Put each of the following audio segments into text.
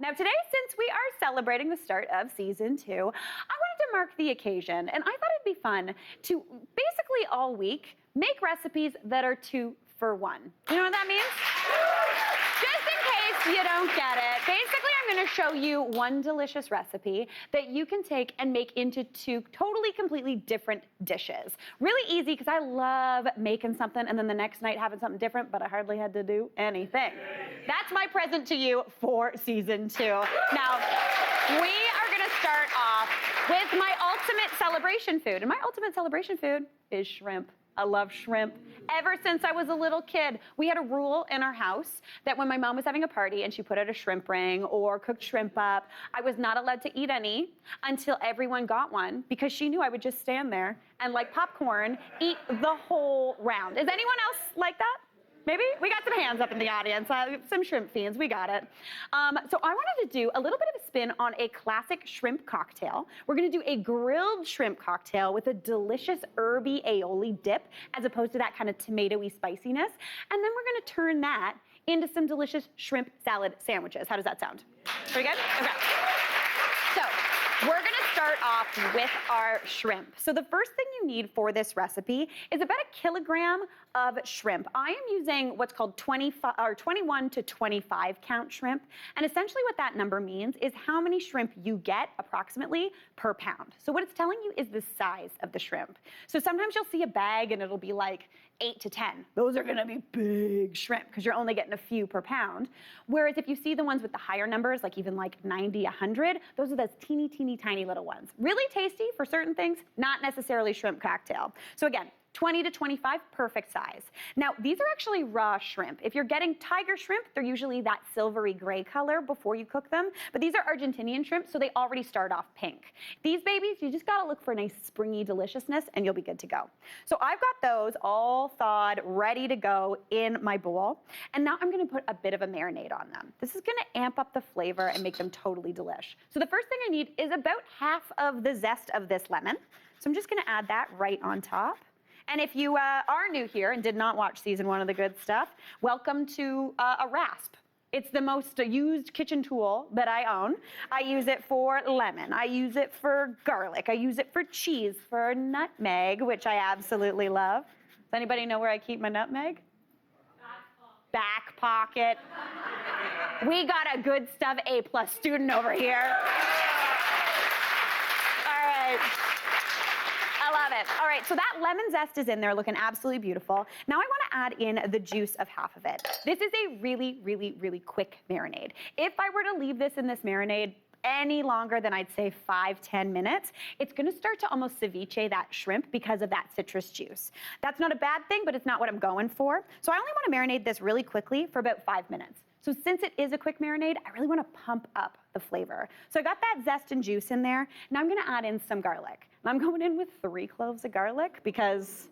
Now today, since we are celebrating the start of season 2, I wanted to mark the occasion, and I thought it'd be fun to basically all week make recipes that are 2 for 1. You know what that means? Just in case you don't get it, basically I'm gonna show you one delicious recipe that you can take and make into 2 totally, completely different dishes. Really easy, because I love making something and then the next night having something different, but I hardly had to do anything. That's my present to you for season 2. Now, we are gonna start off with my ultimate celebration food, and my ultimate celebration food is shrimp. I love shrimp. Ever since I was a little kid, we had a rule in our house that when my mom was having a party and she put out a shrimp ring or cooked shrimp up, I was not allowed to eat any until everyone got one, because she knew I would just stand there and, like popcorn, eat the whole round. Is anyone else like that? Maybe? We got some hands up in the audience, some shrimp fiends, we got it. So I wanted to do a little bit of a spin on a classic shrimp cocktail. We're gonna do a grilled shrimp cocktail with a delicious herby aoli dip, as opposed to that kind of tomatoey spiciness. And then we're gonna turn that into some delicious shrimp salad sandwiches. How does that sound? Pretty good? Okay. So, we're gonna start off with our shrimp. So the first thing you need for this recipe is about 1 kilogram of shrimp. I am using what's called 21 to 25 count shrimp. And essentially what that number means is how many shrimp you get approximately per pound. So what it's telling you is the size of the shrimp. So sometimes you'll see a bag and it'll be like 8 to 10. Those are gonna be big shrimp because you're only getting a few per pound. Whereas if you see the ones with the higher numbers, like even like 90, 100, those are those teeny, teeny, tiny little ones. Really tasty for certain things, not necessarily shrimp cocktail. So again, 20 to 25, perfect size. Now, these are actually raw shrimp. If you're getting tiger shrimp, they're usually that silvery gray color before you cook them, but these are Argentinian shrimp, so they already start off pink. These babies, you just gotta look for a nice springy deliciousness and you'll be good to go. So I've got those all thawed, ready to go in my bowl, and now I'm gonna put a bit of a marinade on them. This is gonna amp up the flavor and make them totally delish. So the first thing I need is about half of the zest of this lemon. So I'm just gonna add that right on top. And if you are new here and did not watch season 1 of The Good Stuff, welcome to a rasp. It's the most used kitchen tool that I own. I use it for lemon. I use it for garlic. I use it for cheese, for nutmeg, which I absolutely love. Does anybody know where I keep my nutmeg? Back pocket. We got a Good Stuff A+ student over here. All right. I love it. All right, so that lemon zest is in there looking absolutely beautiful. Now I wanna add in the juice of half of it. This is a really, really, really quick marinade. If I were to leave this in this marinade any longer than I'd say 5-10 minutes, it's gonna start to almost ceviche that shrimp because of that citrus juice. That's not a bad thing, but it's not what I'm going for. So I only wanna marinate this really quickly for about 5 minutes. So since it is a quick marinade, I really wanna pump up the flavor. So I got that zest and juice in there. Now I'm gonna add in some garlic. And I'm going in with 3 cloves of garlic because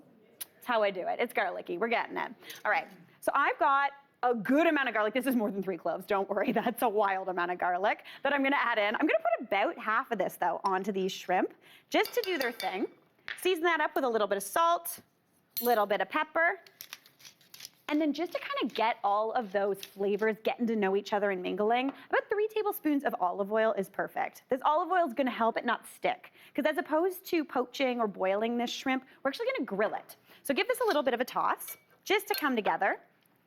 it's how I do it. It's garlicky, we're getting it. All right, so I've got a good amount of garlic. This is more than 3 cloves, don't worry, that's a wild amount of garlic that I'm gonna add in. I'm gonna put about half of this though onto these shrimp, just to do their thing. Season that up with a little bit of salt, little bit of pepper, and then just to kind of get all of those flavors getting to know each other and mingling, about 3 tablespoons of olive oil is perfect. This olive oil is gonna help it not stick, because as opposed to poaching or boiling this shrimp, we're actually gonna grill it. So give this a little bit of a toss, just to come together,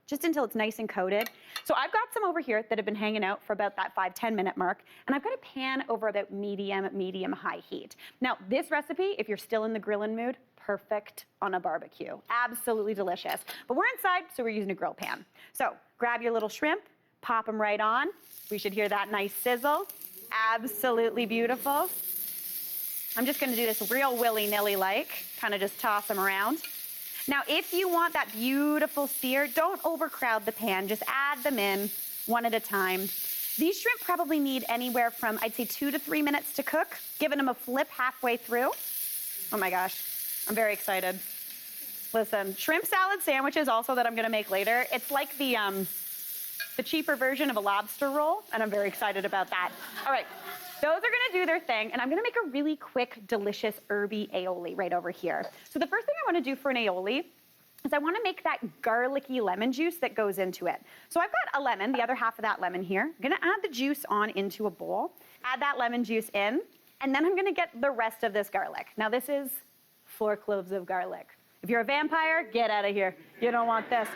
just until it's nice and coated. So I've got some over here that have been hanging out for about that 5-10 minute mark, and I've got a pan over about medium high heat. Now this recipe, if you're still in the grilling mood, perfect on a barbecue. Absolutely delicious. But we're inside, so we're using a grill pan. So grab your little shrimp, pop them right on. We should hear that nice sizzle. Absolutely beautiful. I'm just gonna do this real willy-nilly like, kind of just toss them around. Now, if you want that beautiful sear, don't overcrowd the pan. Just add them in one at a time. These shrimp probably need anywhere from, I'd say, 2 to 3 minutes to cook, giving them a flip halfway through. Oh my gosh, I'm very excited. Listen, shrimp salad sandwiches also that I'm gonna make later, it's like the cheaper version of a lobster roll, and I'm very excited about that. All right, those are gonna do their thing, and I'm gonna make a really quick, delicious herby aoli right over here. So the first thing I wanna do for an aoli is I want to make that garlicky lemon juice that goes into it. So I've got a lemon, the other half of that lemon here. I'm going to add the juice on into a bowl, add that lemon juice in, and then I'm going to get the rest of this garlic. Now this is 4 cloves of garlic. If you're a vampire, get out of here. You don't want this.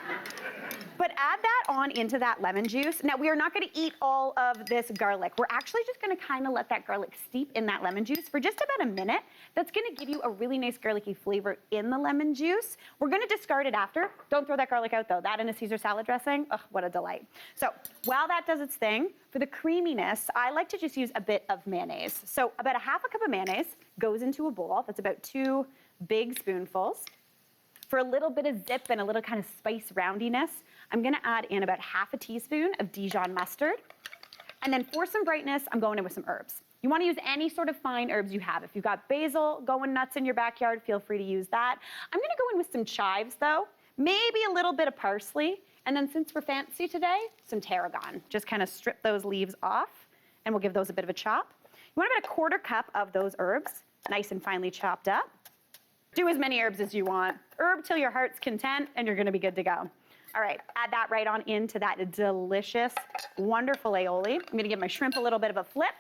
But add that on into that lemon juice. Now, we are not going to eat all of this garlic. We're actually just going to kind of let that garlic steep in that lemon juice for just about a minute. That's going to give you a really nice garlicky flavor in the lemon juice. We're going to discard it after. Don't throw that garlic out, though. That in a Caesar salad dressing, oh, what a delight. So while that does its thing, for the creaminess, I like to just use a bit of mayonnaise. So about a half a cup of mayonnaise goes into a bowl. That's about 2 big spoonfuls. For a little bit of zip and a little kind of spice roundiness, I'm gonna add in about half a teaspoon of Dijon mustard. And then for some brightness, I'm going in with some herbs. You wanna use any sort of fine herbs you have. If you've got basil going nuts in your backyard, feel free to use that. I'm gonna go in with some chives though, maybe a little bit of parsley, and then since we're fancy today, some tarragon. Just kind of strip those leaves off, and we'll give those a bit of a chop. You want about a 1/4 cup of those herbs, nice and finely chopped up. Do as many herbs as you want. Herb till your heart's content, and you're gonna be good to go. All right, add that right on into that delicious, wonderful aioli. I'm gonna give my shrimp a little bit of a flip.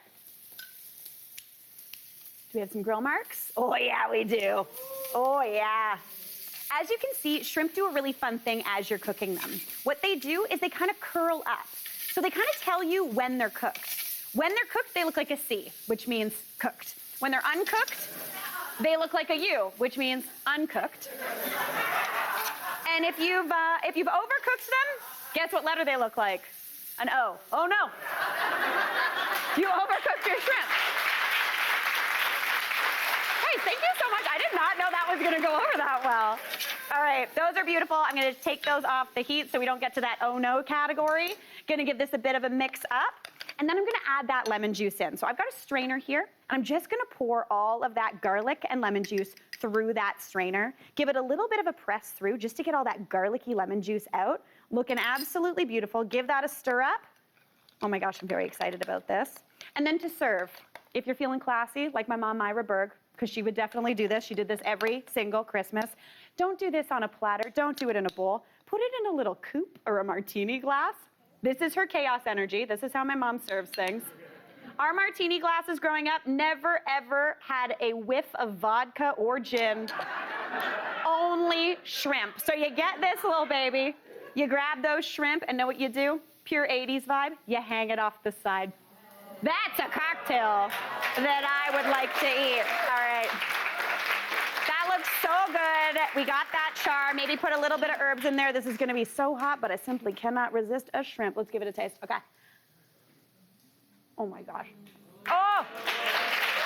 Do we have some grill marks? Oh yeah, we do. Oh yeah. As you can see, shrimp do a really fun thing as you're cooking them. What they do is they kind of curl up. So they kind of tell you when they're cooked. When they're cooked, they look like a C, which means cooked. When they're uncooked, they look like a U, which means uncooked. And if you've overcooked them, guess what letter they look like? An O. Oh no. You overcooked your shrimp. Hey, thank you so much. I did not know that was gonna go over that well. All right, those are beautiful. I'm gonna take those off the heat so we don't get to that oh no category. Gonna give this a bit of a mix up. And then I'm gonna add that lemon juice in. So I've got a strainer here, and I'm just gonna pour all of that garlic and lemon juice through that strainer. Give it a little bit of a press through just to get all that garlicky lemon juice out. Looking absolutely beautiful. Give that a stir up. Oh my gosh, I'm very excited about this. And then to serve, if you're feeling classy, like my mom, Myra Berg, because she would definitely do this. She did this every single Christmas. Don't do this on a platter. Don't do it in a bowl. Put it in a little coupe or a martini glass. This is her chaos energy. This is how my mom serves things. Our martini glasses growing up never ever had a whiff of vodka or gin. Only shrimp. So you get this little baby, you grab those shrimp, and know what you do? Pure 80s vibe, you hang it off the side. That's a cocktail that I would like to eat. All right. That looks so good. We got that char. Maybe put a little bit of herbs in there. This is gonna be so hot, but I simply cannot resist a shrimp. Let's give it a taste. Okay. Oh my gosh. Oh!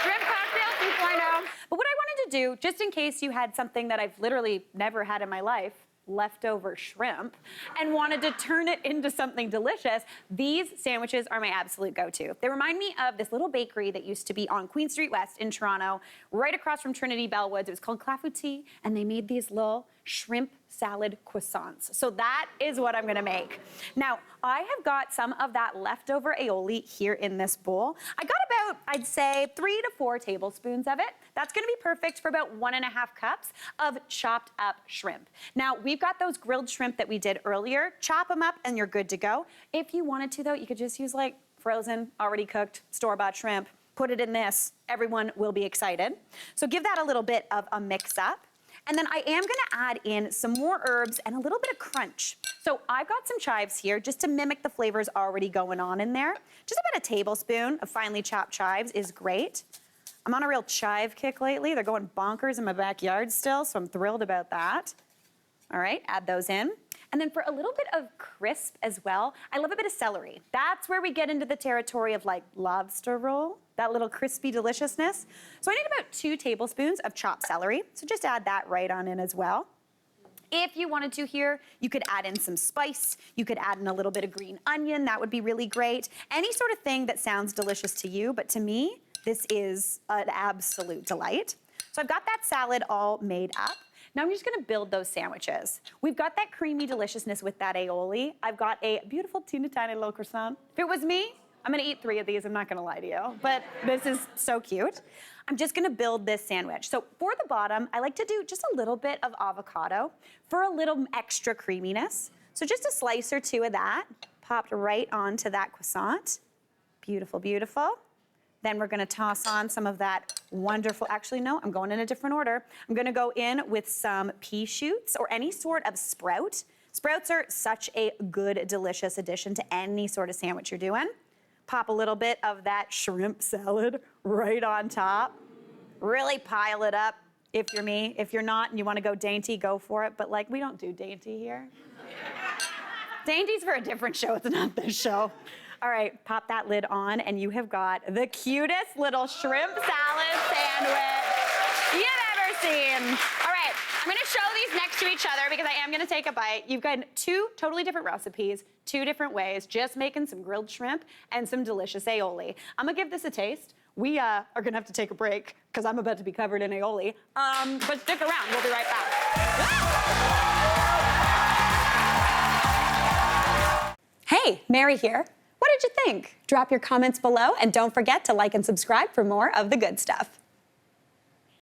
Shrimp cocktail 2.0. But what I wanted to do, just in case you had something that I've literally never had in my life, leftover shrimp, and wanted to turn it into something delicious, these sandwiches are my absolute go-to. They remind me of this little bakery that used to be on Queen Street West in Toronto, right across from Trinity Bellwoods. It was called Clafoutis, and they made these little shrimp salad croissants. So that is what I'm gonna make. Now, I have got some of that leftover aioli here in this bowl. I got about, I'd say, 3 to 4 tablespoons of it. That's gonna be perfect for about 1.5 cups of chopped up shrimp. Now, we've got those grilled shrimp that we did earlier. Chop them up and you're good to go. If you wanted to though, you could just use like frozen, already cooked, store-bought shrimp. Put it in this, everyone will be excited. So give that a little bit of a mix up. And then I am gonna add in some more herbs and a little bit of crunch. So I've got some chives here just to mimic the flavors already going on in there. Just about a tablespoon of finely chopped chives is great. I'm on a real chive kick lately. They're going bonkers in my backyard still, so I'm thrilled about that. All right, add those in. And then for a little bit of crisp as well, I love a bit of celery. That's where we get into the territory of like lobster roll, that little crispy deliciousness. So I need about 2 tablespoons of chopped celery. So just add that right on in as well. If you wanted to here, you could add in some spice. You could add in a little bit of green onion. That would be really great. Any sort of thing that sounds delicious to you, but to me, this is an absolute delight. So I've got that salad all made up. Now I'm just gonna build those sandwiches. We've got that creamy deliciousness with that aioli. I've got a beautiful teeny tiny little croissant. If it was me, I'm gonna eat 3 of these, I'm not gonna lie to you, but this is so cute. I'm just gonna build this sandwich. So for the bottom, I like to do just a little bit of avocado for a little extra creaminess. So just a slice or 2 of that, popped right onto that croissant. Beautiful, beautiful. Then we're gonna toss on some of that wonderful, actually no, I'm going in a different order. I'm gonna go in with some pea shoots or any sort of sprout. Sprouts are such a good, delicious addition to any sort of sandwich you're doing. Pop a little bit of that shrimp salad right on top. Really pile it up if you're me. If you're not and you wanna go dainty, go for it. But like, we don't do dainty here. Dainty's for a different show, it's not this show. All right, pop that lid on and you have got the cutest little shrimp salad sandwich you've ever seen. All right, I'm gonna show these next to each other because I am gonna take a bite. You've got 2 totally different recipes, 2 different ways, just making some grilled shrimp and some delicious aioli. I'm gonna give this a taste. We are gonna have to take a break because I'm about to be covered in aioli. But stick around, we'll be right back. Hey, Mary here. What did you think? Drop your comments below and don't forget to like and subscribe for more of the good stuff.